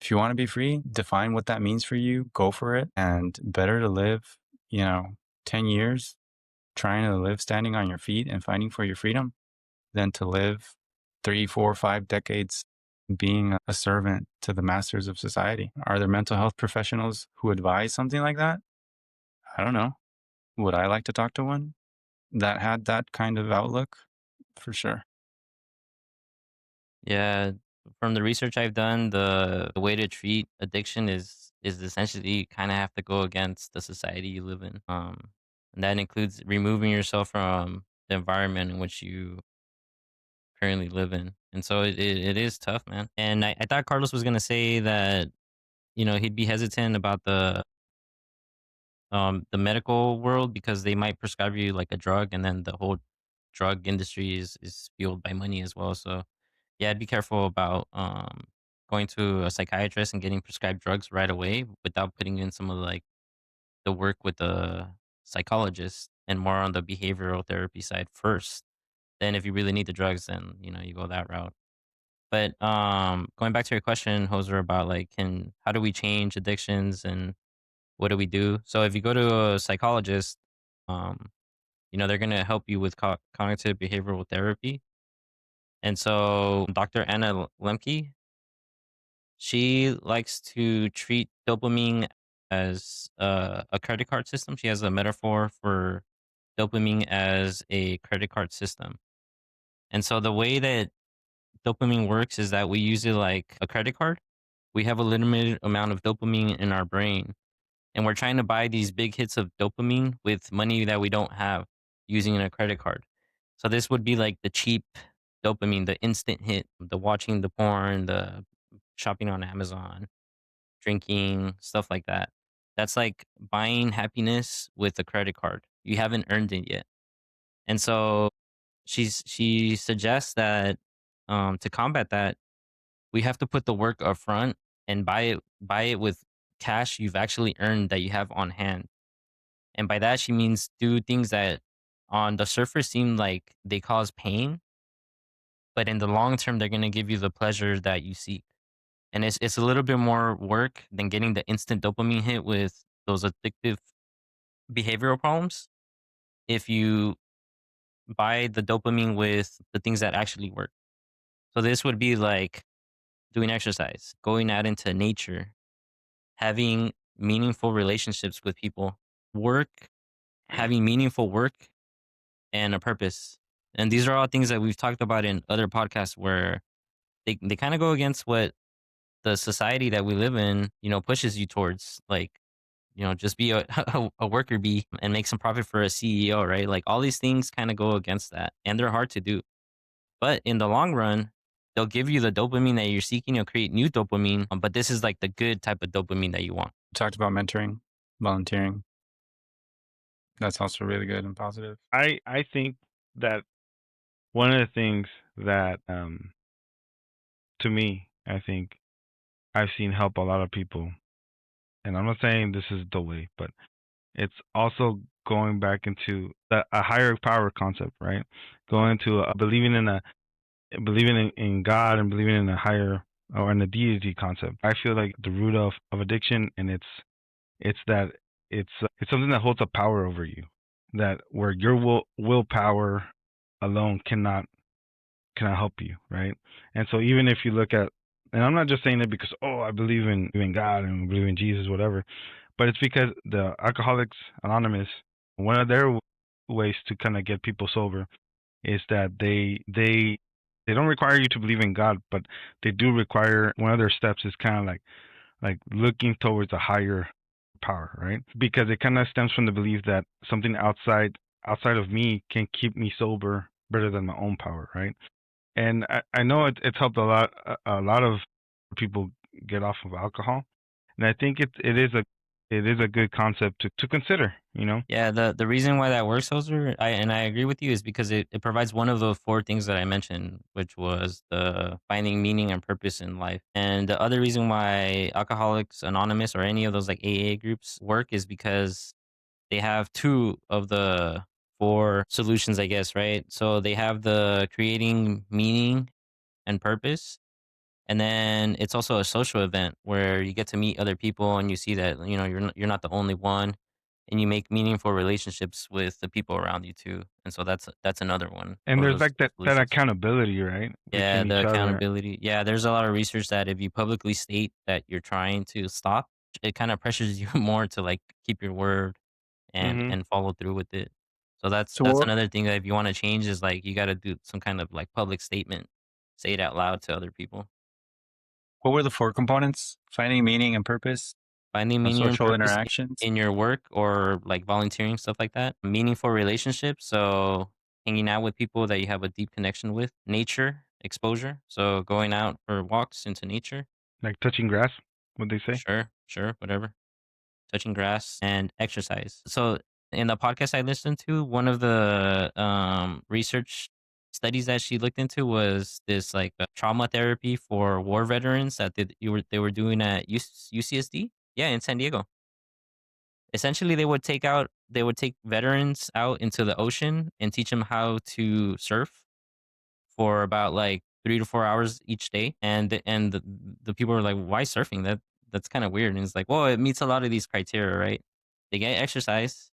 If you want to be free, define what that means for you, go for it. And better to live, 10 years trying to live standing on your feet and fighting for your freedom than to live 3, 4, 5 decades being a servant to the masters of society. Are there mental health professionals who advise something like that? I don't know. Would I like to talk to one that had that kind of outlook? For sure. Yeah, from the research I've done, the way to treat addiction is essentially you kind of have to go against the society you live in. And that includes removing yourself from the environment in which you currently live in. And so it is tough, man. And I thought Carlos was gonna say that, he'd be hesitant about the medical world because they might prescribe you like a drug, and then the whole drug industry is fueled by money as well. So yeah, I'd be careful about going to a psychiatrist and getting prescribed drugs right away without putting in some of like the work with the psychologist and more on the behavioral therapy side first. Then if you really need the drugs, then you go that route. But going back to your question, Hoser, about like how do we change addictions and what do we do? So if you go to a psychologist, um, they're gonna help you with cognitive behavioral therapy. And so Dr. Anna Lemke, she likes to treat dopamine as a credit card system. She has a metaphor for dopamine as a credit card system. And so the way that dopamine works is that we use it like a credit card. We have a limited amount of dopamine in our brain, and we're trying to buy these big hits of dopamine with money that we don't have using a credit card. So this would be like the cheap dopamine, the instant hit, the watching the porn, the shopping on Amazon, drinking, stuff like that. That's like buying happiness with a credit card. You haven't earned it yet. And so she suggests that to combat that, we have to put the work up front and buy it with cash you've actually earned that you have on hand. And by that she means do things that on the surface seem like they cause pain, but in the long term they're going to give you the pleasure that you seek. And it's a little bit more work than getting the instant dopamine hit with those addictive behavioral problems. If you buy the dopamine with the things that actually work. So this would be like doing exercise, going out into nature, having meaningful relationships with people, work, having meaningful work and a purpose. And these are all things that we've talked about in other podcasts where they kind of go against what the society that we live in, pushes you towards. Like, just be a worker bee and make some profit for a CEO, right? Like all these things kind of go against that and they're hard to do. But in the long run, they'll give you the dopamine that you're seeking. You'll create new dopamine, but this is like the good type of dopamine that you want. Talked about mentoring, volunteering. That's also really good and positive. I think that one of the things that to me, I think I've seen help a lot of people, and I'm not saying this is the way, but it's also going back into a higher power concept, right? Going to believing in God and believing in a higher or in the deity concept. I feel like the root of addiction, and it's that it's something that holds a power over you, that where your willpower alone cannot help you, right? And so even if you look at, and I'm not just saying it because I believe in God and believe in Jesus, whatever, but it's because the Alcoholics Anonymous, one of their ways to kind of get people sober is that they don't require you to believe in God, but they do require, one of their steps is kind of like looking towards a higher power, right? Because it kind of stems from the belief that something outside of me can keep me sober better than my own power, right? And I know it's helped a lot of people get off of alcohol, and I think it is a good concept to consider, Yeah, the reason why that works, Hoser, I agree with you, is because it provides one of the four things that I mentioned, which was the finding meaning and purpose in life. And the other reason why Alcoholics Anonymous or any of those like AA groups work is because they have two of the four solutions, I guess, right? So they have the creating meaning and purpose. And then it's also a social event where you get to meet other people and you see that, you're not the only one, and you make meaningful relationships with the people around you too. And so that's another one And of there's those like that solutions. accountability, right, Yeah, between the each other. accountability. Yeah, there's a lot of research that if you publicly state that you're trying to stop, it kind of pressures you more to like keep your word and Hmm. and follow through with it. So that's So that's what, another thing that if you want to change is like you got to do some kind of like public statement, say it out loud to other people. what were the four components? Finding meaning and purpose, Finding meaning and social purpose interactions. in your work or like volunteering, stuff like that. Meaningful relationships. So hanging out with people that you have a deep connection with. Nature exposure. So going out for walks into nature. Like touching grass, what they say. Sure, whatever. Touching grass and exercise. So in the podcast I listened to, one of the research studies that she looked into was this like trauma therapy for war veterans that they were doing at UCSD. Yeah, in San Diego. Essentially, they would take veterans out into the ocean and teach them how to surf for about like 3 to 4 hours each day. And the people were like, "Why surfing? That's kind of weird." And it's like, "Well, it meets a lot of these criteria, right? They get exercise.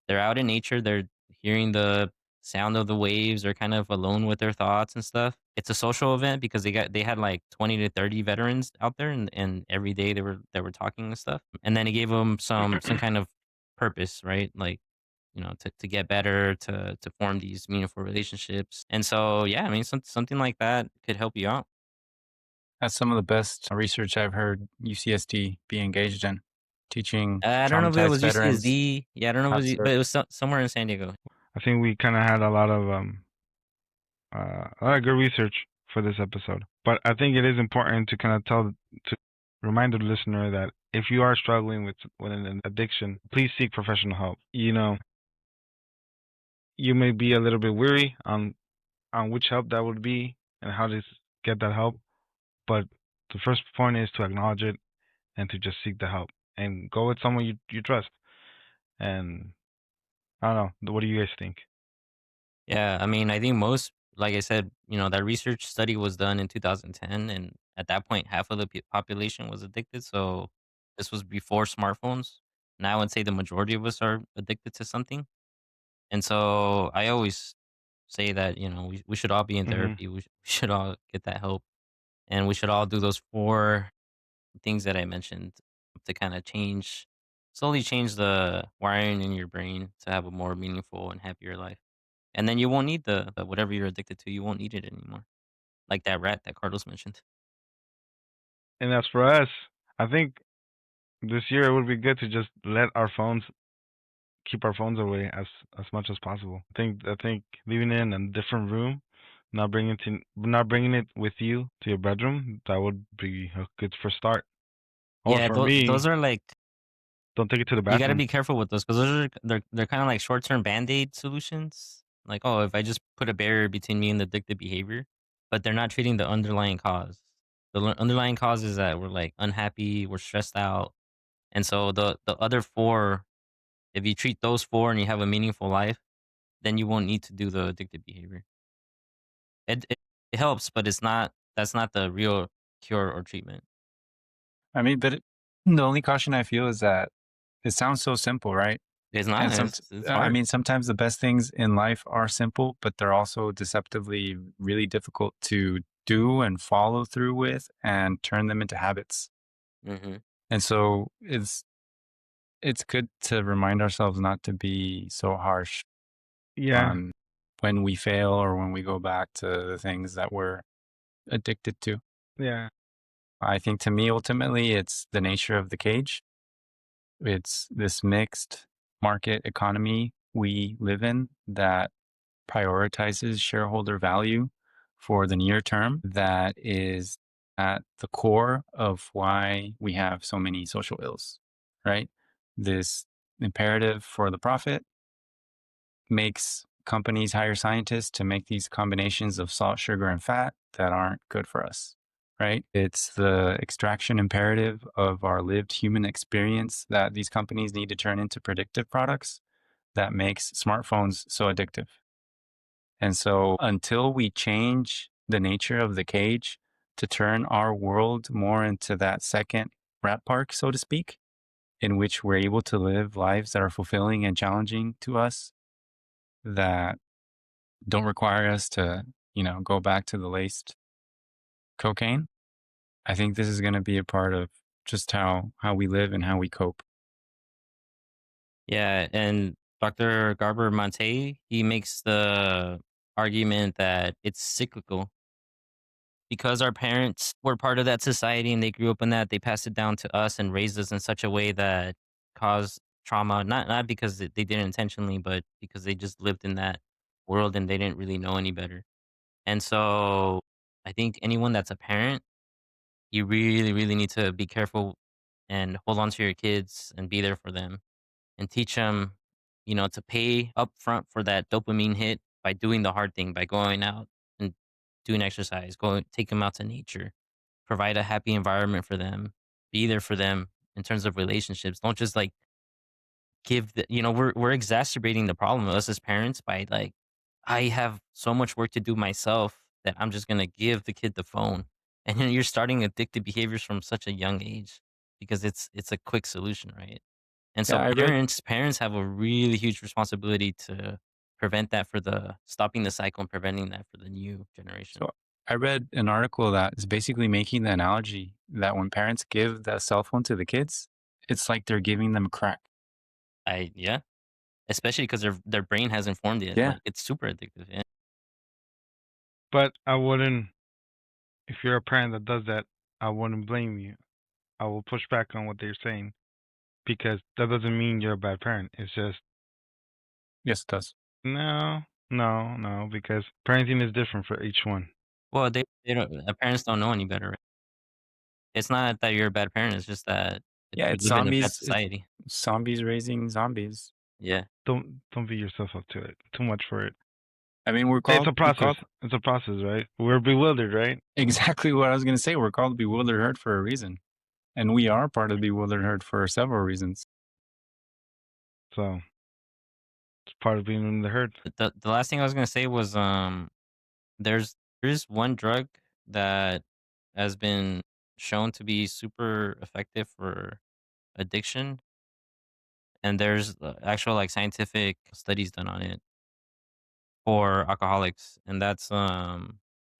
They're out in nature. They're hearing the sound of the waves. They're kind of alone with their thoughts and stuff. It's a social event because they had like 20 to 30 veterans out there, and every day they were talking and stuff. And then it gave them some kind of purpose, right? Like to get better, to form these meaningful relationships. And so, yeah, I mean, something like that could help you out. That's some of the best research I've heard UCSD be engaged in, teaching I don't know if it traumatized was veterans UCSD. Yeah, I don't know if how it to was, serve. but it was somewhere in San Diego. I think we kind of had a lot of good research for this episode. But I think it is important to kind of to remind the listener that if you are struggling with an addiction, please seek professional help. You may be a little bit weary on which help that would be and how to get that help, but the first point is to acknowledge it and to just seek the help and go with someone you trust. And I don't know, what do you guys think? Yeah, I mean, I think most, like I said, that research study was done in 2010, and at that point, half of the population was addicted. So this was before smartphones. Now I would say the majority of us are addicted to something. And so I always say that, we should all be in Hmm. therapy. We should all get that help. And we should all do those four things that I mentioned to kind of slowly change the wiring in your brain to have a more meaningful and happier life. And then you won't need the whatever you're addicted to, you won't need it anymore. Like that rat that Carlos mentioned. And as for us, I think this year it would be good to just keep our phones away as much as possible. I think leaving it in a different room, not bringing it with you to your bedroom, that would be a good first start. Or Yeah, for those me, are like, don't take it to the you got to bathroom. be careful with those because they're kind of like short term band aid solutions. Like, oh, if I just put a barrier between me and the addictive behavior, but they're not treating the underlying cause. The underlying cause is that we're like unhappy, we're stressed out, and so the other four, if you treat those four and you have a meaningful life, then you won't need to do the addictive behavior. It helps, but it's not. That's not the real cure or treatment. I mean, the only caution I feel is that it sounds so simple, right? It's not. And It's I hard. mean, sometimes the best things in life are simple, but they're also deceptively really difficult to do and follow through with and turn them into habits. Hmm. And so it's good to remind ourselves not to be so harsh Yeah, on when we fail or when we go back to the things that we're addicted to. yeah, I think to me, ultimately, it's the nature of the cage. It's this mixed market economy we live in that prioritizes shareholder value for the near term. That is at the core of why we have so many social ills, right? This imperative for the profit makes companies hire scientists to make these combinations of salt, sugar, and fat that aren't good for us, right? It's the extraction imperative of our lived human experience that these companies need to turn into predictive products that makes smartphones so addictive. And so until we change the nature of the cage to turn our world more into that second rat park, so to speak, in which we're able to live lives that are fulfilling and challenging to us, that don't require us to, go back to the laced cocaine. I think this is going to be a part of just how we live and how we cope. Yeah, and Dr. Gabor Maté, he makes the argument that it's cyclical because our parents were part of that society and they grew up in that. They passed it down to us and raised us in such a way that caused trauma. Not because they did it intentionally, but because they just lived in that world and they didn't really know any better. And so I think anyone that's a parent, you really, really need to be careful and hold on to your kids and be there for them and teach them, to pay upfront for that dopamine hit by doing the hard thing, by going out and doing exercise, take them out to nature, provide a happy environment for them, be there for them in terms of relationships. Don't just like we're exacerbating the problem of us as parents by like, I have so much work to do myself that I'm just gonna give the kid the phone. And then you're starting addictive behaviors from such a young age because it's a quick solution, right? And Yeah, so parents have a really huge responsibility to prevent that for the stopping the cycle and preventing that for the new generation. so I read an article that is basically making the analogy that when parents give the cell phone to the kids, it's like they're giving them crack. Yeah. especially because their brain hasn't formed yet. Yeah. Like, it's super addictive. Yeah. But I wouldn't. If you're a parent that does that, I wouldn't blame you. I will push back on what they're saying because that doesn't mean you're a bad parent. It's just Yes, it does. no, because parenting is different for each one. Well, they don't. Parents don't know any better. Right? It's not that you're a bad parent. It's just that Yeah, we it's live in a bad zombies. It's society. zombies raising zombies. Yeah. Don't beat yourself up to it too much for it. I mean, we're It's called a process. It's a process, right? We're bewildered, right? exactly what I was going to say. We're called bewildered herd for a reason, and we are part of the bewildered herd for several reasons. So it's part of being in the herd. The last thing I was gonna say was there's one drug that has been shown to be super effective for addiction, and there's actual like scientific studies done on it for alcoholics, and that's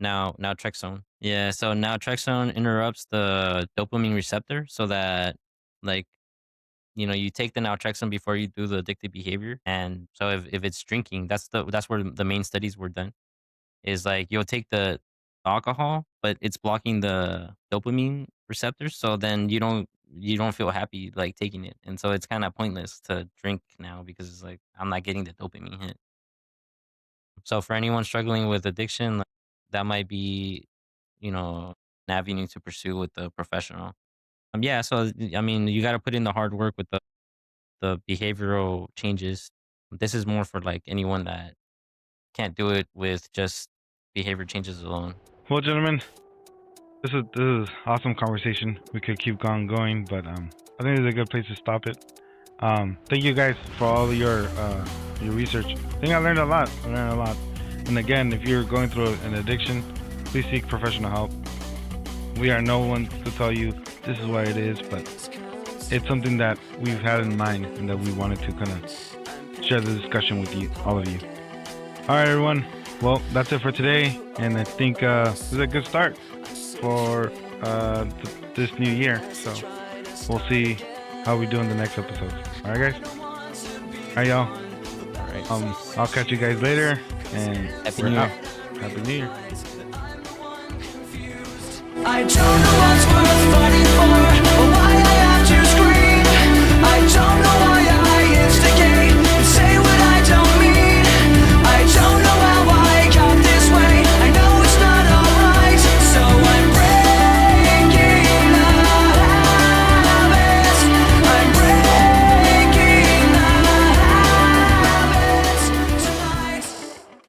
naltrexone. Yeah, so naltrexone interrupts the dopamine receptor so that like you take the naltrexone before you do the addictive behavior, and so if it's drinking, that's where the main studies were done. Is like you'll take the alcohol, but it's blocking the dopamine receptors, so then you don't feel happy like taking it, and so it's kind of pointless to drink now because it's like I'm not getting the dopamine hit. So for anyone struggling with addiction, like, that might be an avenue to pursue with the professional. Yeah. So I mean, you got to put in the hard work with the behavioral changes. This is more for like anyone that can't do it with just behavior changes alone. Well, gentlemen, this is awesome conversation. We could keep going, but I think this is a good place to stop it. Thank you guys for all your research. I think I learned a lot. And again, if you're going through an addiction, please seek professional help. We are no one to tell you this is why it is, but it's something that we've had in mind and that we wanted to kind of share the discussion with you, all of you. All right, everyone. Well, that's it for today, and I think this is a good start for this new year. So we'll see how we do in the next episode. All right, guys. All right, y'all. All right. I'll catch you guys later, and Happy we're New Year. out. Happy New Year. I don't know what's